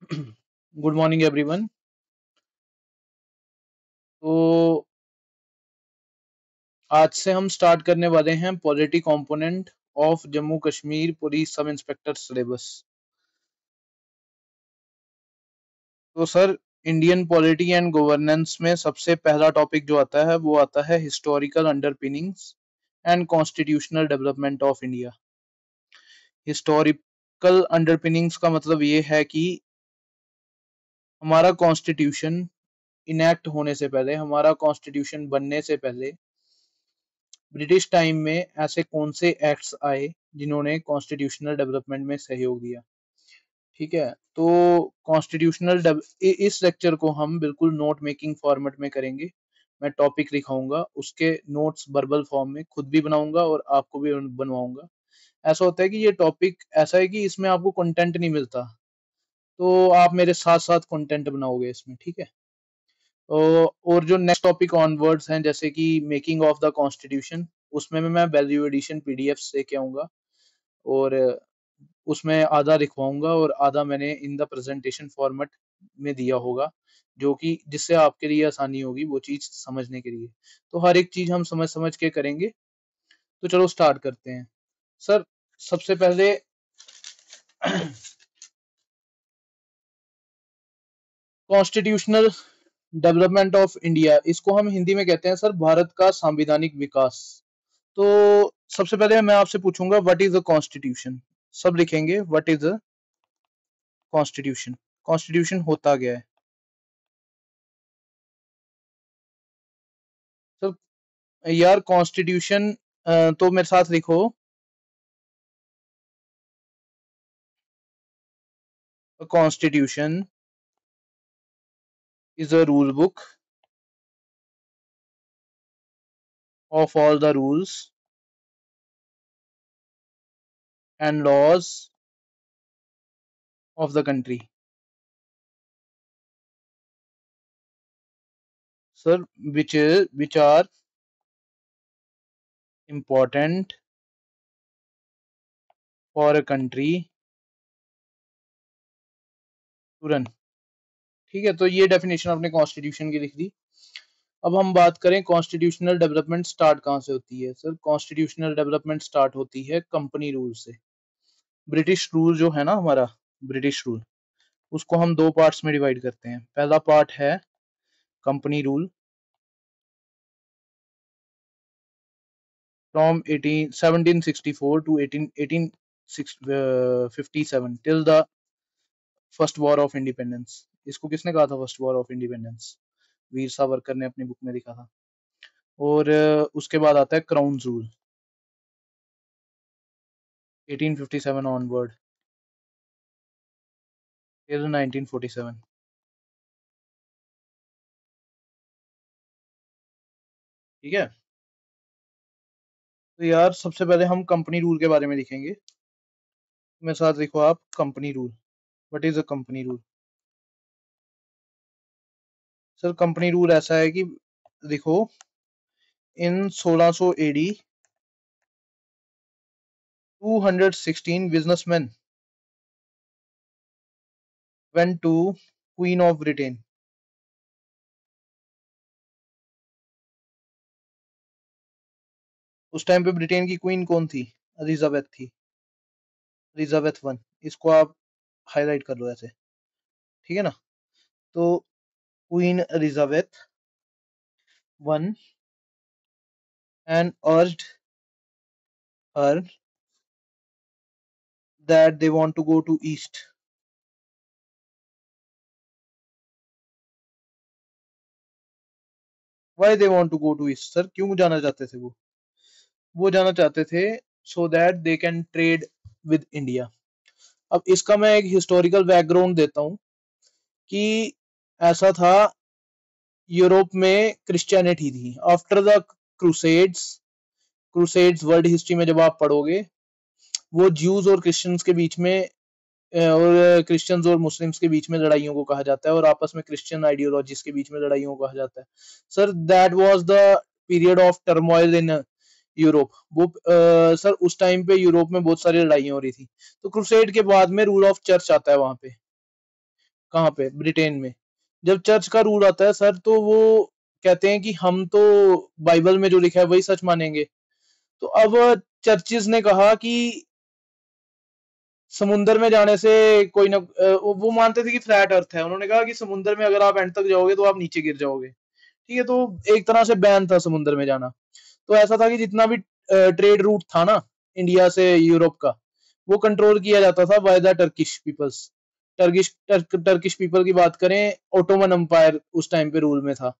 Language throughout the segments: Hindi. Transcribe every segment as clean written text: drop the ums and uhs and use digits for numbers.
Good morning everyone. तो आज से हम स्टार्ट करने वाले हैं polity component of Jammu Kashmir police sub inspector syllabus. तो sir, Indian polity and governance में सबसे पहला टॉपिक जो आता है वो आता है historical underpinnings and constitutional development of India. Historical underpinnings का मतलब ये है कि हमारा कॉन्स्टिट्यूशन इनैक्ट होने से पहले, हमारा कॉन्स्टिट्यूशन बनने से पहले ब्रिटिश टाइम में ऐसे कौन से एक्ट्स आए जिन्होंने कॉन्स्टिट्यूशनल डेवलपमेंट में सहयोग दिया। ठीक है, तो कॉन्स्टिट्यूशनल इस लेक्चर को हम बिल्कुल नोट मेकिंग फॉर्मेट में करेंगे। मैं टॉपिक लिखाऊंगा, उसके नोट्स वर्बल फॉर्म में खुद भी बनाऊंगा और आपको भी बनवाऊंगा। ऐसा होता है कि ये टॉपिक ऐसा है कि इसमें आपको कंटेंट नहीं मिलता, तो आप मेरे साथ साथ कंटेंट बनाओगे इसमें। ठीक है। और जो नेक्स्ट टॉपिक ऑनवर्ड्स हैं, जैसे कि मेकिंग ऑफ द कॉन्स्टिट्यूशन, उसमें मैं वैल्यू एडिशन पीडीएफ लेके आऊंगा और उसमें आधा लिखवाऊंगा और आधा मैंने इन द प्रेजेंटेशन फॉर्मेट में दिया होगा, जो कि जिससे आपके लिए आसानी होगी वो चीज समझने के लिए। तो हर एक चीज हम समझ समझ के करेंगे। तो चलो स्टार्ट करते हैं। सर, सबसे पहले कॉन्स्टिट्यूशनल डेवलपमेंट ऑफ इंडिया, इसको हम हिंदी में कहते हैं सर भारत का संवैधानिक विकास। तो सबसे पहले मैं आपसे पूछूंगा व्हाट इज अ कॉन्स्टिट्यूशन। सब लिखेंगे what is a constitution. Constitution होता क्या है सर? यार कॉन्स्टिट्यूशन, तो मेरे साथ लिखो, constitution is a rule book of all the rules and laws of the country. Sir, which are important for a country to run. ठीक है, तो ये डेफिनेशन आपने कॉन्स्टिट्यूशन की लिख दी। अब हम बात करें कॉन्स्टिट्यूशनल डेवलपमेंट स्टार्ट कहाँ से होती है। सर, कॉन्स्टिट्यूशनल डेवलपमेंट स्टार्ट होती है कंपनी रूल से। ब्रिटिश रूल जो है ना हमारा, ब्रिटिश रूल, उसको हम दो पार्ट्स में डिवाइड करते हैं। पहला पार्ट है company rule from 1764 to 1857 till the first war of independence. इसको किसने कहा था first war of independence? Veer Savarkar ने अपनी बुक में लिखा था। और उसके बाद आता है क्राउन रूल 1857 ऑनवर्ड टिल 1947। ठीक है, तो यार सबसे पहले हम कंपनी रूल के बारे में लिखेंगे। मेरे साथ लिखो आप company rule. What is a company rule? Sir, company rule ऐसा है कि देखो, in 1600 AD 216 businessman went to queen of Britain. उस टाइम पे ब्रिटेन की क्वीन कौन थी? एलिजाबेथ थी, एलिजाबेथ वन। इसको आप हाईलाइट कर लो ऐसे। ठीक है ना? तो queen Elizabeth one and urged her that they want to go to east. Why they want to go to east? Sir, क्यों जाना चाहते थे वो जाना चाहते थे so that they can trade with India। अब इसका मैं एक हिस्टोरिकल बैकग्राउंड देता हूं कि ऐसा था, यूरोप में क्रिश्चियनिटी थी after the crusades. Crusades world history में जब आप पढ़ोगे, वो ज्यूज और क्रिश्चियंस के बीच में और क्रिश्चियंस और मुस्लिम्स के बीच में लड़ाइयों को कहा जाता है, और आपस में क्रिश्चियन आइडियोलॉजीज के बीच में लड़ाइयों को कहा जाता है। Sir, that was the period of turmoil in Europe. वो सर, उस टाइम पे यूरोप में बहुत सारी लड़ाइयां हो रही थी। तो क्रूसेड के बाद में रूल ऑफ चर्च आता है वहां पे। कहाँ पे? ब्रिटेन में। जब चर्च का रूल आता है सर, तो वो कहते हैं कि हम तो बाइबल में जो लिखा है वही सच मानेंगे। तो अब चर्चिज ने कहा कि समुंदर में जाने से कोई ना, वो मानते थे कि फ्लैट अर्थ है। उन्होंने कहा कि समुंदर में अगर आप एंड तक जाओगे तो आप नीचे गिर जाओगे। ठीक है, तो एक तरह से बैन था समुंदर में जाना। तो ऐसा था कि जितना भी ट्रेड रूट था ना इंडिया से यूरोप का, वो कंट्रोल किया जाता था by the Turkish peoples. Turkish people की बात करें, ओटोमन एम्पायर उस टाइम पे रूल में था।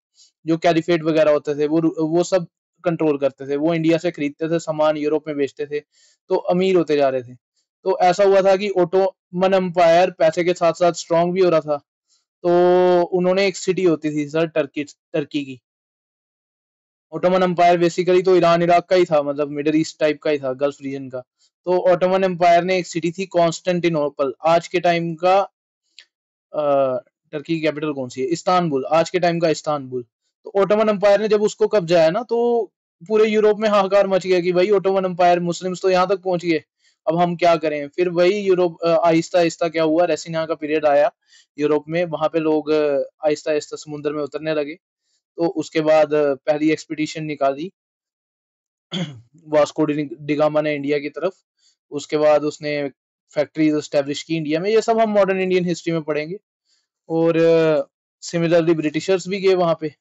जो कैलिफेट वगैरह होते थे वो सब कंट्रोल करते थे। वो इंडिया से खरीदते थे सामान, यूरोप में बेचते थे, तो अमीर होते जा रहे थे। तो ऐसा हुआ था कि ओटोमन एम्पायर पैसे के साथ साथ स्ट्रांग भी हो रहा था। तो उन्होंने एक सिटी होती थी सर टर्की की। ओटोमन एम्पायर बेसिकली तो ईरान इराक का ही था, मतलब मिडिल ईस्ट टाइप का ही था, गल्फ रीजन का। तो ओटोमन एम्पायर ने एक सिटी थी कॉन्स्टेंटिनोपल, आज के टाइम का टर्की की कैपिटल कौन सी है? इस्तांबुल, आज के टाइम का इस्तांबुल। तो ओटोमन एम्पायर ने जब उसको कब्जा है ना, तो पूरे यूरोप में हाहाकार मच गया कि भाई ओटोमन एम्पायर, मुस्लिम्स तो यहाँ तक पहुंच गए, अब हम क्या करें। फिर वही यूरोप आहिस्ता आहिस्ता क्या हुआ, रेसिना का पीरियड आया यूरोप में, वहां पे लोग आहिस्ता आहिस्ता समुद्र में उतरने लगे। तो उसके बाद पहली एक्सपीडिशन निकाली वास्को डिगामा ने इंडिया की तरफ। उसके बाद उसने फैक्ट्रीज एस्टेब्लिश की इंडिया में। ये सब हम मॉडर्न इंडियन हिस्ट्री में पढ़ेंगे। और सिमिलरली ब्रिटिशर्स भी गए वहां पे।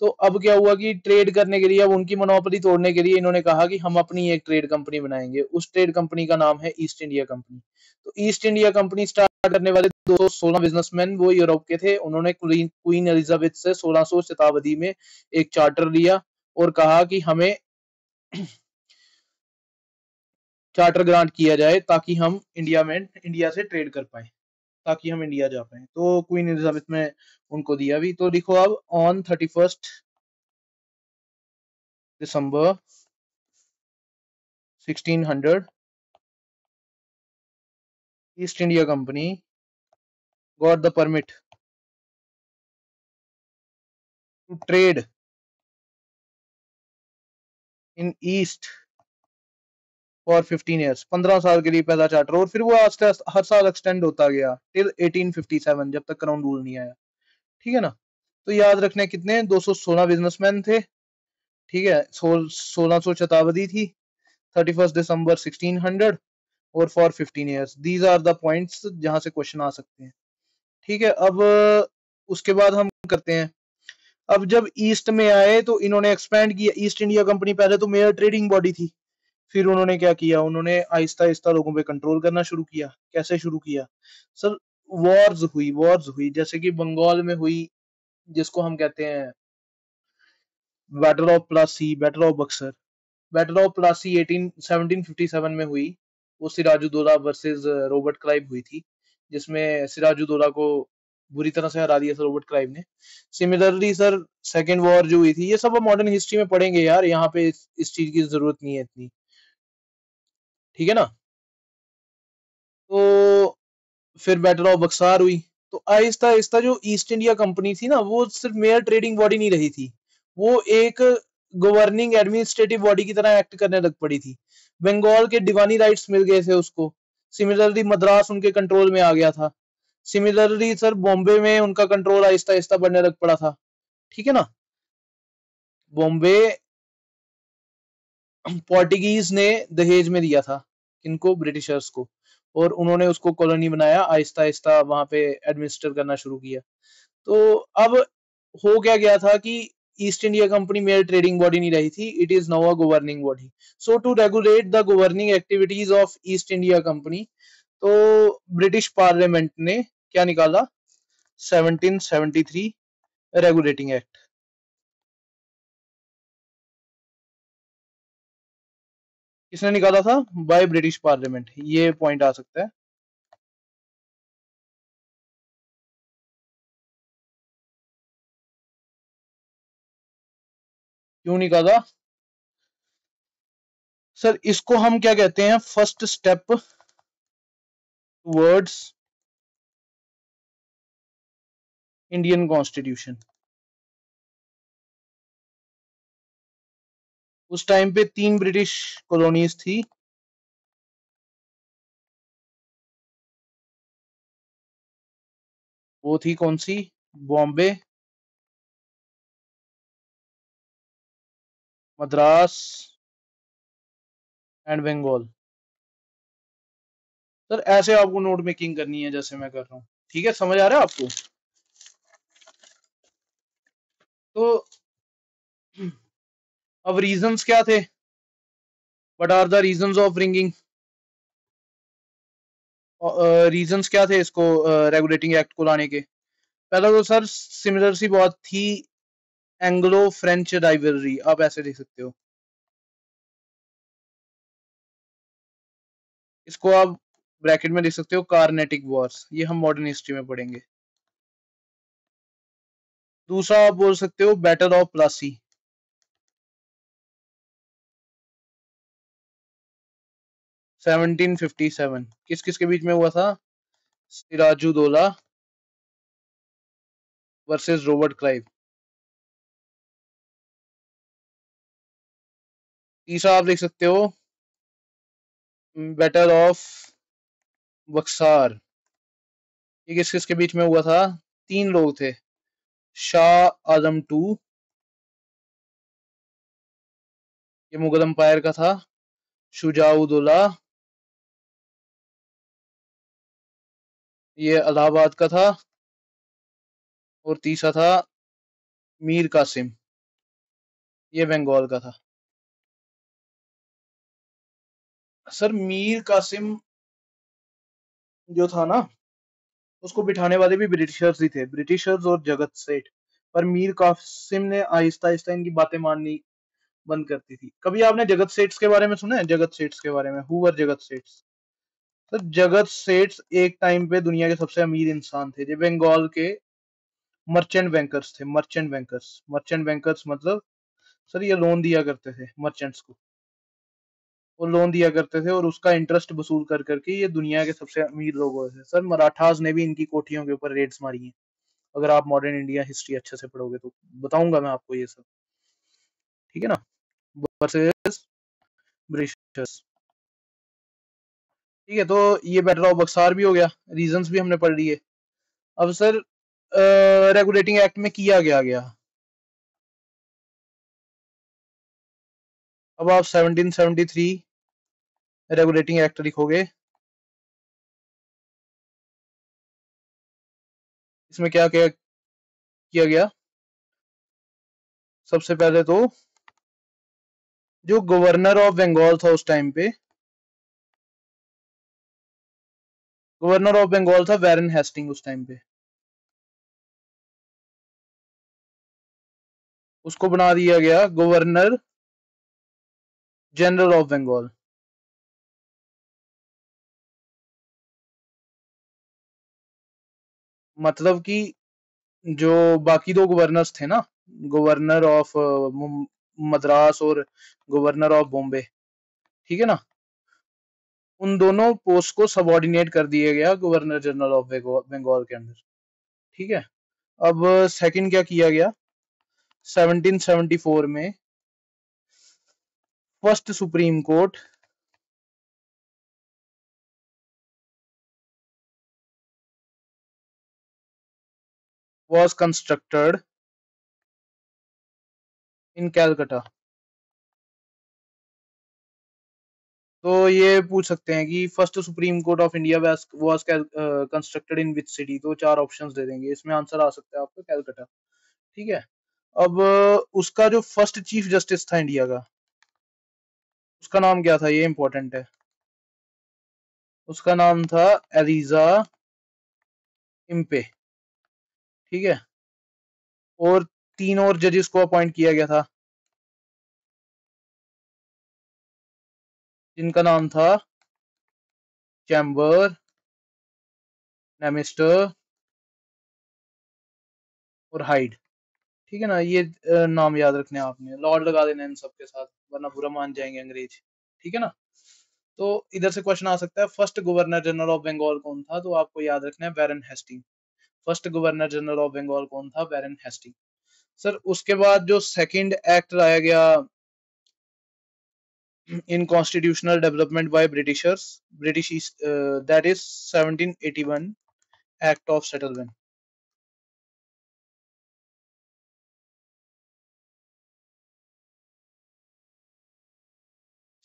तो अब क्या हुआ कि ट्रेड करने के लिए, अब उनकी मोनोपोली तोड़ने के लिए इन्होंने कहा कि हम अपनी एक ट्रेड कंपनी बनाएंगे। उस ट्रेड कंपनी का नाम है ईस्ट इंडिया कंपनी। तो ईस्ट इंडिया कंपनी स्टार्ट करने वाले 216 बिजनेसमैन वो यूरोप के थे। उन्होंने क्वीन एलिजाबेथ से 1600 शताब्दी में एक चार्टर लिया और कहा कि हमें चार्टर ग्रांट किया जाए ताकि हम इंडिया से ट्रेड कर पाए, ताकि हम इंडिया जा पाए। तो क्वीन एलिजाबेथ में उनको दिया भी। तो लिखो अब, on 31 December 1600 East India Company got the permit to trade in East for 15 years. 15 साल के लिए पहला चार्टर, और फिर वो आस्ते आस्ते हर साल एक्सटेंड होता गया टिल 1857, जब तक क्राउन रूल नहीं आया। ठीक है ना? तो याद रखने कितने, 216 बिजनेसमैन थे। ठीक है, 1600 शताब्दी थी, 31 दिसंबर 1600, और for 15 years. These are the points जहां से क्वेश्चन आ सकते हैं। ठीक है, अब उसके बाद हम करते हैं। अब जब ईस्ट में आए तो इन्होंने एक्सपैंड किया। ईस्ट इंडिया कंपनी पहले तो मेयर ट्रेडिंग बॉडी थी। फिर उन्होंने क्या किया, उन्होंने आहिस्ता आहिस्ता लोगों पे कंट्रोल करना शुरू किया। कैसे शुरू किया सर? वॉर्स हुई जैसे कि बंगाल में हुई, जिसको हम कहते हैं battle of Plassey, battle of Buxar. Battle of Plassey 1757 में हुई। वो सिराजुद्दौला वर्सेस रॉबर्ट क्लाइव हुई थी, जिसमें सिराजुद्दौला को बुरी तरह से हरा दिया था रॉबर्ट क्लाइव ने। सिमिलरली सर, सेकेंड वॉर जो हुई थी, ये सब हम मॉडर्न हिस्ट्री में पढ़ेंगे यार, यहाँ पे इस चीज की जरूरत नहीं है इतनी। ठीक है ना? तो फिर बैटल ऑफ बक्सार हुई। तो आहिस्ता आहिस्ता जो ईस्ट इंडिया कंपनी थी ना, वो सिर्फ मेयर ट्रेडिंग बॉडी नहीं रही थी, वो एक गवर्निंग एडमिनिस्ट्रेटिव बॉडी की तरह एक्ट करने लग पड़ी थी। बंगाल के दीवानी राइट्स मिल गए थे उसको। सिमिलरली मद्रास उनके कंट्रोल में आ गया था। सिमिलरली सर, बॉम्बे में उनका कंट्रोल आहिस्ता आहिस्ता बढ़ने लग पड़ा था। ठीक है ना? बॉम्बे पोर्टुगीज ने दहेज में दिया था, किनको? ब्रिटिशर्स को। और उन्होंने उसको कॉलोनी बनाया, आहिस्ता आहिस्ता वहां पे एडमिनिस्टर करना शुरू किया। तो अब हो क्या गया था कि East India Company mere trading body नहीं रही थी, it is now a governing body. So to regulate the governing activities of East India Company, तो ब्रिटिश पार्लियामेंट ने क्या निकाला? 1773 रेगुलेटिंग एक्ट। किसने निकाला था? By British parliament. ये पॉइंट आ सकता है। क्यों निकाला सर? इसको हम क्या कहते हैं? First step towards Indian constitution. उस टाइम पे 3 ब्रिटिश कॉलोनीज थी। वो थी कौन सी? बॉम्बे, मद्रास एंड बंगाल। सर ऐसे आपको नोट मेकिंग करनी है जैसे मैं कर रहा हूँ, ठीक है? समझ आ रहा है आपको? तो अब रीजंस क्या थे? What are the reasons of bringing? Reasons क्या थे इसको रेगुलेटिंग एक्ट को लाने के? पहला तो सर सिमिलर सी बात थी, एंग्लो फ्रेंच राइवलरी, आप ऐसे देख सकते हो इसको, आप ब्रैकेट में लिख सकते हो कार्नेटिक वॉर्स, ये हम मॉडर्न हिस्ट्री में पढ़ेंगे। दूसरा आप बोल सकते हो बैटल ऑफ प्लासी, 1757। किस किस के बीच में हुआ था? Sirajuddaula versus Robert Clive. तीसरा आप देख सकते हो बैटल ऑफ बक्सार, ये किस किस के बीच में हुआ था? तीन लोग थे, शाह आजम टू, ये मुगल एम्पायर का था, शुजाउद्दौला, ये इलाहाबाद का था, और तीसरा था मीर कासिम, ये बंगाल का था। सर मीर कासिम जो था ना, उसको बिठाने वाले भी ब्रिटिशर्स ही थे, ब्रिटिशर्स और जगत सेठ। पर मीर कासिम ने आहिस्ता आहिस्ता इनकी बातें माननी बंद करती थी। कभी आपने जगत सेठ के बारे में सुना है? जगत सेठ के बारे में, हु वर जगत सेठ? तो जगत सेठ एक टाइम पे दुनिया के सबसे अमीर इंसान थे, जो बंगाल के मर्चेंट बैंकर्स थे। मर्चेंट बैंकर्स, मर्चेंट बैंकर्स मतलब सर ये लोन दिया करते थे मर्चेंट्स को, वो लोन दिया करते थे और उसका इंटरेस्ट वसूल कर करके ये दुनिया के सबसे अमीर लोग हुए थे। सर मराठास ने भी इनकी कोठियों के ऊपर रेड्स मारी हैं, अगर आप मॉडर्न इंडिया हिस्ट्री अच्छे से पढ़ोगे तो बताऊंगा मैं आपको ये सब, ठीक है ना? वर्सेस ब्रिटिशर्स, ठीक है? तो ये बैटल ऑफ बक्सार भी हो गया, रीजंस भी हमने पढ़ लिए। अब सर रेगुलेटिंग एक्ट में किया गया गया, अब आप 1773 रेगुलेटिंग एक्ट लिखोगे, इसमें क्या क्या किया गया? सबसे पहले तो जो गवर्नर ऑफ बंगाल था उस टाइम पे, गवर्नर ऑफ बंगाल था वैरन हेस्टिंग उस टाइम पे, उसको बना दिया गया गवर्नर जनरल ऑफ बंगाल। मतलब कि जो बाकी दो गवर्नर्स थे ना, गवर्नर ऑफ मद्रास और गवर्नर ऑफ बॉम्बे, ठीक है ना, उन दोनों पोस्ट को सबऑर्डिनेट कर दिया गया गवर्नर जनरल ऑफ बंगाल के अंदर, ठीक है? अब सेकंड क्या किया गया? 1774 में first supreme court was constructed in Calcutta। तो ये पूछ सकते हैं कि first supreme court of India was constructed in which city, तो चार ऑप्शंस दे देंगे, इसमें आंसर आ सकता है आपको कैलकाटा, ठीक है? अब उसका जो फर्स्ट चीफ जस्टिस था इंडिया का, उसका नाम क्या था? ये इंपॉर्टेंट है। उसका नाम था एलिजा इम्पे, ठीक है? और तीन और जजेस को अपॉइंट किया गया था, जिनका नाम था चैम्बर, नेमिस्टर और हाइड, ठीक है ना? ये नाम याद रखने हैं आपने, लॉर्ड लगा देना इन सबके साथ, वरना बुरा मान जाएंगे अंग्रेज, ठीक है ना? तो इधर से क्वेश्चन आ सकता है, first governor general of Bengal कौन था? तो आपको याद रखना है Warren Hastings. First governor general of Bengal कौन था? Warren Hasting. सर उसके बाद जो सेकंड एक्ट लाया गया in constitutional development by Britishers, British, that is 1781 act of settlement.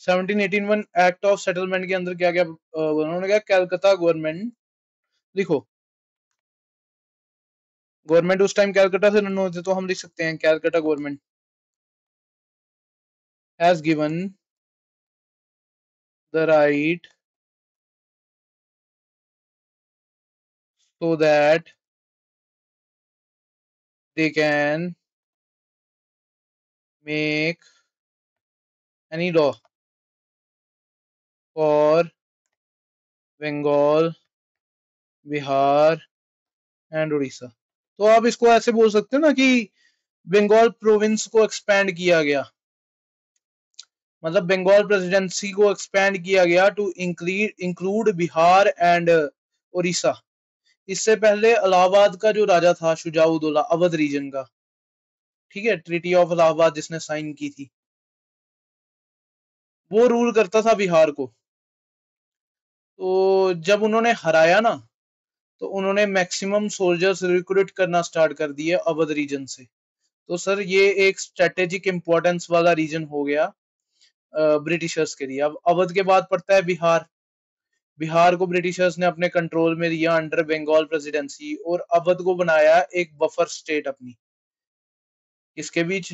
1781 act of settlement के अंदर क्या क्या उन्होंने कहा, कलकत्ता गवर्नमेंट, लिखो, गवर्नमेंट उस टाइम कैलकाटा से रन होते, तो हम लिख सकते हैं Calcutta government has given the right so that they can make any law for Bengal, Bihar and Orissa. तो आप इसको ऐसे बोल सकते हो ना कि बंगाल प्रोविंस को एक्सपैंड किया गया, मतलब बंगाल प्रेसिडेंसी को एक्सपैंड किया गया to include Bihar and Orissa. इससे पहले इलाहाबाद का जो राजा था शुजाउद्दौला, अवध रीजन का, ठीक है, ट्रीटी ऑफ इलाहाबाद जिसने साइन की थी, वो रूल करता था बिहार को। तो जब उन्होंने हराया ना, तो उन्होंने मैक्सिमम सोल्जर्स रिक्रूट करना स्टार्ट कर दिए अवध रीजन से। तो सर ये एक स्ट्रेटेजिक इंपॉर्टेंस वाला रीजन हो गया ब्रिटिशर्स के लिए। अब अवध के बाद पड़ता है बिहार। बिहार को ब्रिटिशर्स ने अपने कंट्रोल में लिया अंडर बंगाल प्रेसिडेंसी, और अवध को बनाया एक बफर स्टेट अपनी, इसके बीच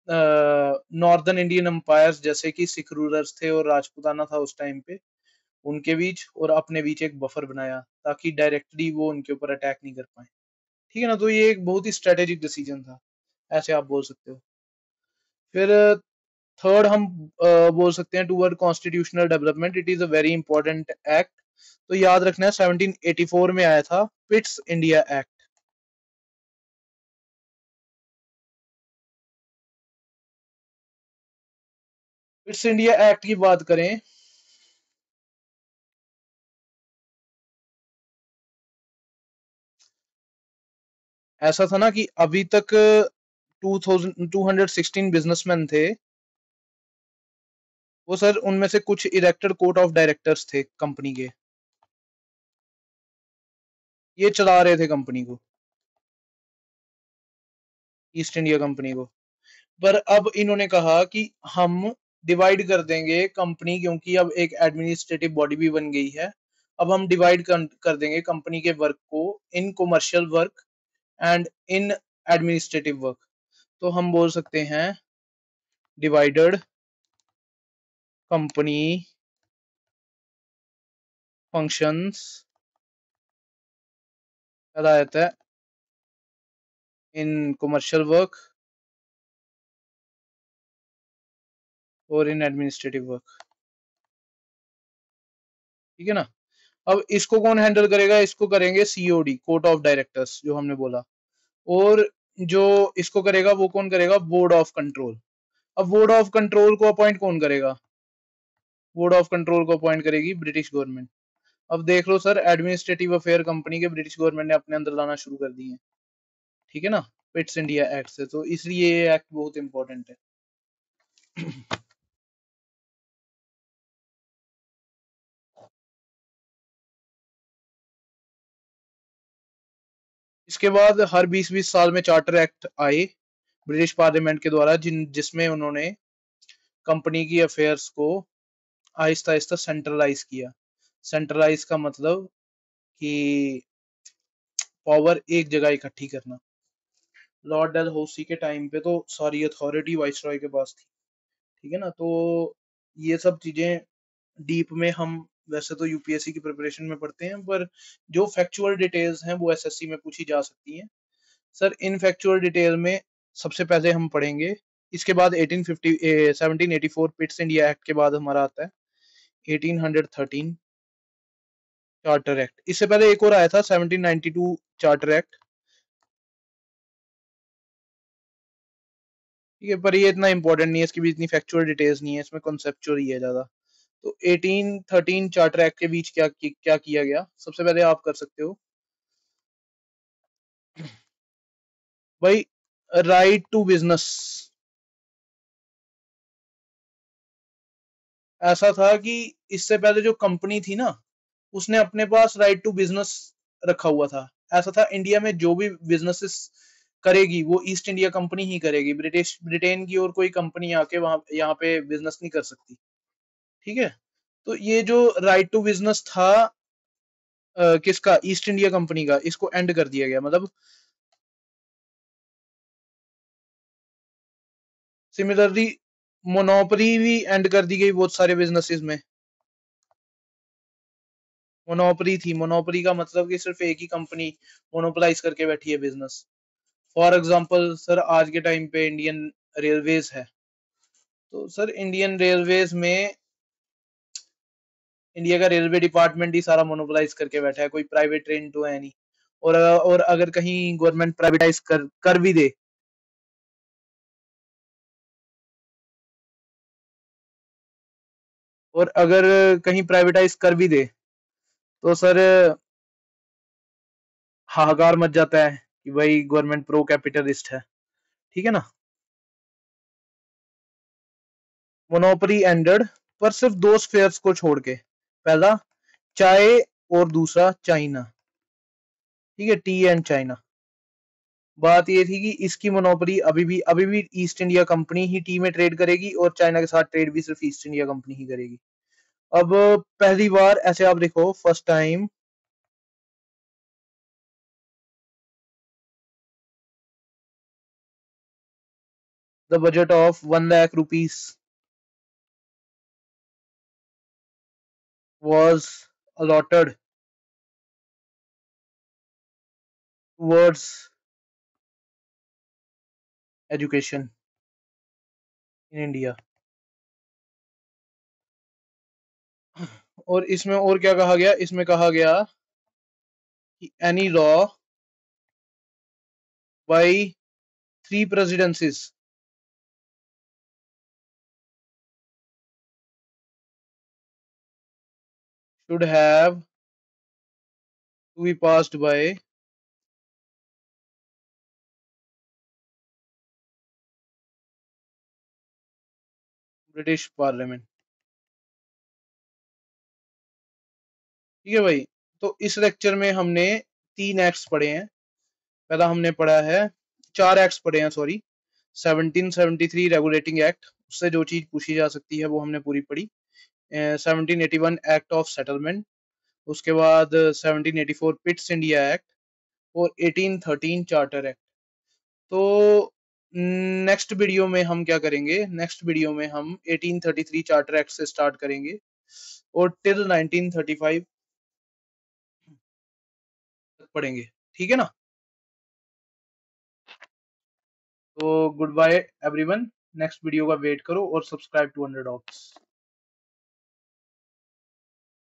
नॉर्दर्न इंडियन एम्पायर्स जैसे कि सिख रूलर्स थे और राजपूताना था उस टाइम पे, उनके बीच और अपने बीच एक बफर बनाया, ताकि डायरेक्टली वो उनके ऊपर अटैक नहीं कर पाए। ठीक है ना, तो ये एक बहुत ही स्ट्रेटेजिक डिसीजन था, ऐसे आप बोल सकते हो। फिर थर्ड हम बोल सकते हैं toward constitutional development, it is a very important act. तो याद रखना है 1784 में आया था Pitt's India act. Pitt's India act की बात करें, ऐसा था ना कि अभी तक 2216 बिजनेसमैन थे, वो सर उनमें से कुछ इलेक्टेड कोर्ट ऑफ डायरेक्टर्स थे कंपनी के, ये चला रहे थे कंपनी को, ईस्ट इंडिया कंपनी को। पर अब इन्होंने कहा कि हम डिवाइड कर देंगे कंपनी, क्योंकि अब एक एडमिनिस्ट्रेटिव बॉडी भी बन गई है। अब हम डिवाइड कर देंगे कंपनी के वर्क को in commercial work and in administrative work. तो हम बोल सकते हैं डिवाइडेड कंपनी फंक्शंस क्या जाता है, इन कमर्शियल वर्क और इन एडमिनिस्ट्रेटिव वर्क। ठीक है ना। अब इसको कौन हैंडल करेगा, इसको करेंगे सीओडी, कोर्ट ऑफ डायरेक्टर्स, जो हमने बोला। और जो इसको करेगा वो कौन करेगा, बोर्ड ऑफ कंट्रोल। अब बोर्ड ऑफ कंट्रोल को अपॉइंट कौन करेगा, बोर्ड ऑफ कंट्रोल को अपॉइंट करेगी ब्रिटिश गवर्नमेंट। अब देख लो सर, एडमिनिस्ट्रेटिव अफेयर कंपनी के ब्रिटिश गवर्नमेंट ने अपने अंदर लाना शुरू कर दिए। ठीक है ना, पिट्स इंडिया एक्ट से। तो इसलिए ये एक्ट बहुत इंपॉर्टेंट है। इसके बाद हर 20-20 साल में चार्टर एक्ट आए ब्रिटिश पार्लियामेंट के द्वारा, जिसमें उन्होंने कंपनी की अफेयर्स को आहिस्ता आहिस्ता सेंट्रलाइज किया। सेंट्रलाइज का मतलब कि पावर एक जगह इकट्ठी करना। लॉर्ड डलहौसी के टाइम पे तो सारी अथॉरिटी वाइसरॉय के पास थी। ठीक है ना, तो ये सब चीजें डीप में हम वैसे तो यूपीएससी की प्रिपरेशन में पढ़ते हैं, पर जो फैक्चुअल डिटेल्स हैं वो एसएससी में पूछी जा सकती हैं। सर इन फैक्चुअल डिटेल में सबसे पहले हम पढ़ेंगे, इसके बाद 1784 पिट्स इंडिया एक्ट के बाद हमारा आता है 1813 चार्टर एक्ट। इससे पहले एक और आया था 1792 चार्टर एक्ट। ठीक है, पर ये इतना इंपॉर्टेंट नहीं है, इसकी भी इतनी फैक्चुअल डिटेल्स नहीं है, इसमें कॉन्सेप्चुअल ही है ज्यादा। तो 1813 चार्टर एक्ट के बीच क्या किया गया, सबसे पहले आप कर सकते हो भाई, राइट टू बिजनेस। ऐसा था कि इससे पहले जो कंपनी थी ना, उसने अपने पास राइट टू बिजनेस रखा हुआ था। ऐसा था इंडिया में जो भी बिजनेसेस करेगी वो ईस्ट इंडिया कंपनी ही करेगी, ब्रिटेन की और कोई कंपनी आके वहां यहाँ पे बिजनेस नहीं कर सकती। ठीक है। तो ये जो राइट टू बिजनेस था किसका, ईस्ट इंडिया कंपनी का, इसको एंड कर दिया गया। मतलब सिमिलरली मोनोपली भी एंड कर दी गई बहुत सारे बिजनेसेस में। मोनोपली थी, मोनोपली का मतलब कि सिर्फ एक ही कंपनी मोनोपलाइज करके बैठी है बिजनेस। फॉर एग्जांपल सर आज के टाइम पे इंडियन रेलवेज है, तो सर इंडियन रेलवेज में इंडिया का रेलवे डिपार्टमेंट ही सारा मोनोपलाइज करके बैठा है, कोई प्राइवेट ट्रेन तो है नहीं। और अगर कहीं गवर्नमेंट प्राइवेटाइज कर भी दे, और अगर कहीं प्राइवेटाइज कर भी दे तो सर हाहाकार मच जाता है कि भाई गवर्नमेंट प्रो कैपिटलिस्ट है। ठीक है ना। मोनोपोली एंडेड, पर सिर्फ दो स्फेयर्स को छोड़ के। पहला चाय और दूसरा चाइना। ठीक है, टी एंड चाइना। बात ये थी कि इसकी मोनोपोली अभी भी ईस्ट इंडिया कंपनी ही टी में ट्रेड करेगी, और चाइना के साथ ट्रेड भी सिर्फ ईस्ट इंडिया कंपनी ही करेगी। अब पहली बार ऐसे आप देखो, first time the budget of 1 lakh rupees was allotted towards education in India। और इसमें और क्या कहा गया, इसमें कहा गया कि any law by 3 presidencies should have to be passed by British parliament. ठीक है भाई। तो इस लेक्चर में हमने 3 एक्ट्स पढ़े हैं। पहला हमने पढ़ा है, 4 एक्ट्स पढ़े हैं सॉरी। 1773 रेगुलेटिंग एक्ट, उससे जो चीज पूछी जा सकती है वो हमने पूरी पढ़ी। 1781 एक्ट ऑफ सेटलमेंट, उसके बाद 1784 पिट्स इंडिया एक्ट, और 1813 चार्टर एक्ट। तो नेक्स्ट वीडियो में हम क्या करेंगे, नेक्स्ट वीडियो में हम 1833 चार्टर एक्ट से स्टार्ट करेंगे और टिल 1935 तक पढ़ेंगे। ठीक है ना। तो good bye everyone, next video का वेट करो और सब्सक्राइब टू अंडरडॉग्स।